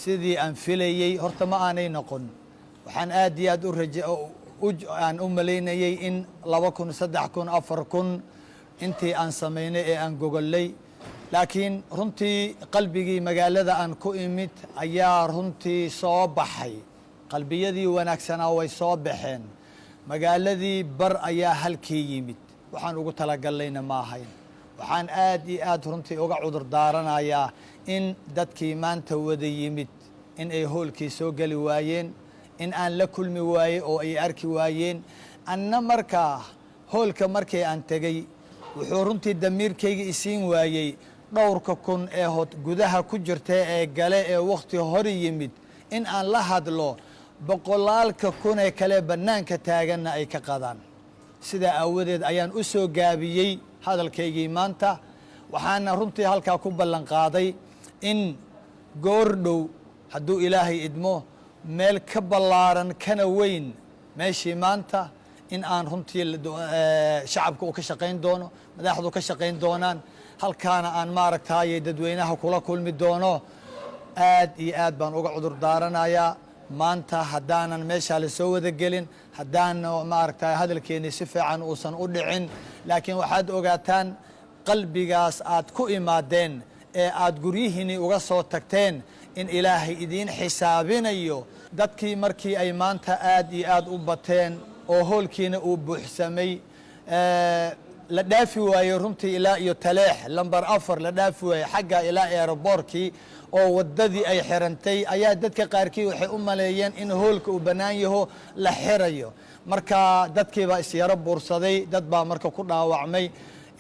sidii aan filayay horta ma aanay noqon. waxaan aad iyo aad aan u malaynayay in 2 kun 3 kun 4 kun intii aan samaynay ee aan gogollay, laakiin runtii qalbigii magaalada aan ku imid ayaa runtii soo baxay. qalbiyadii wanaagsanaa way soo baxeen. magaaladii bar ayaa halkii yimid. waxaan ugu talagallayna ma ahayn. waxaan aad iyo aad runtii uga cudur daaranayaa in dadkii maanta wada yimid in ay hoolkii soo geli waayeen, in aan la kulmi waaye oo ay arki waayeen. anna markaa hoolka markii aan tegey wuxuu runtii damiirkayga isiin waayey dhowrka kun ee gudaha ku jirta ee gale ee wakhti hore yimid in aan la hadlo boqolaalka kun ee kale bannaanka taaganna ay ka qadaan. sidaa aawadeed ayaan u soo gaabiyey hadalkaygii maanta. waxaana runtii halkaa ku ballan qaaday in goor dhow hadduu ilaahay idmo meel ka ballaaran kana weyn meeshii maanta in aan runtii shacabka uu ka shaqayn doono, madaxdu ka shaqayn doonaan, halkaana aan maaragtaaye dadweynaha kula kulmi doono. aad iyo aad baan uga cudur daaranayaa maanta haddaanan meeshaa la soo wada gelin, haddaan maaragtay hadalkeennii si fiican uusan u dhicin. laakiin waxaad ogaataan qalbigaas aad ku imaadeen ee aad guryihiinii uga soo tagteen in ilaahay idiin xisaabinayo. dadkii markii ay maanta aad iyo aad u bateen oo hoolkiina uu buuxsamay, la dhaafi waaye runtii ilaa iyo taleex lambar 4 la dhaafi waaye xagga ilaa aeroboortkii oo waddadii ay xirantay ayaa dadka qaarkii waxay u maleeyeen in hoolka uu bannaan yaho la xirayo. marka dadkii baa isyaro buursaday, dad baa marka ku dhaawacmay.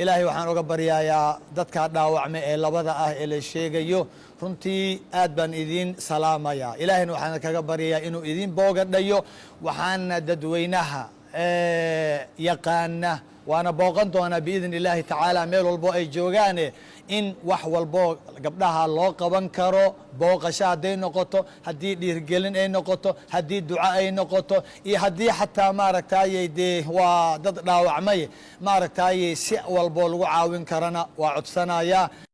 ilaahay waxaan uga baryayaa dadkaa dhaawacmay ee labada ah ee la sheegayo runtii aad baan idiin salaamayaa. ilaahayna waxaan kaga baryayaa inuu idiin boogadhayo. waxaana dadweynaha yaqaana waana booqan doonaa biidn illaahi tacaala meel walbo ay joogaane in wax walbo gabdhaha loo qaban karo, booqasho hadday noqoto, haddii dhiirgelin ay noqoto, haddii duco ay noqoto, iyo haddii xataa maaragtaaye dee waa dad dhaawacmay maaragtaaye si walbo lagu caawin karana waa codsanayaa.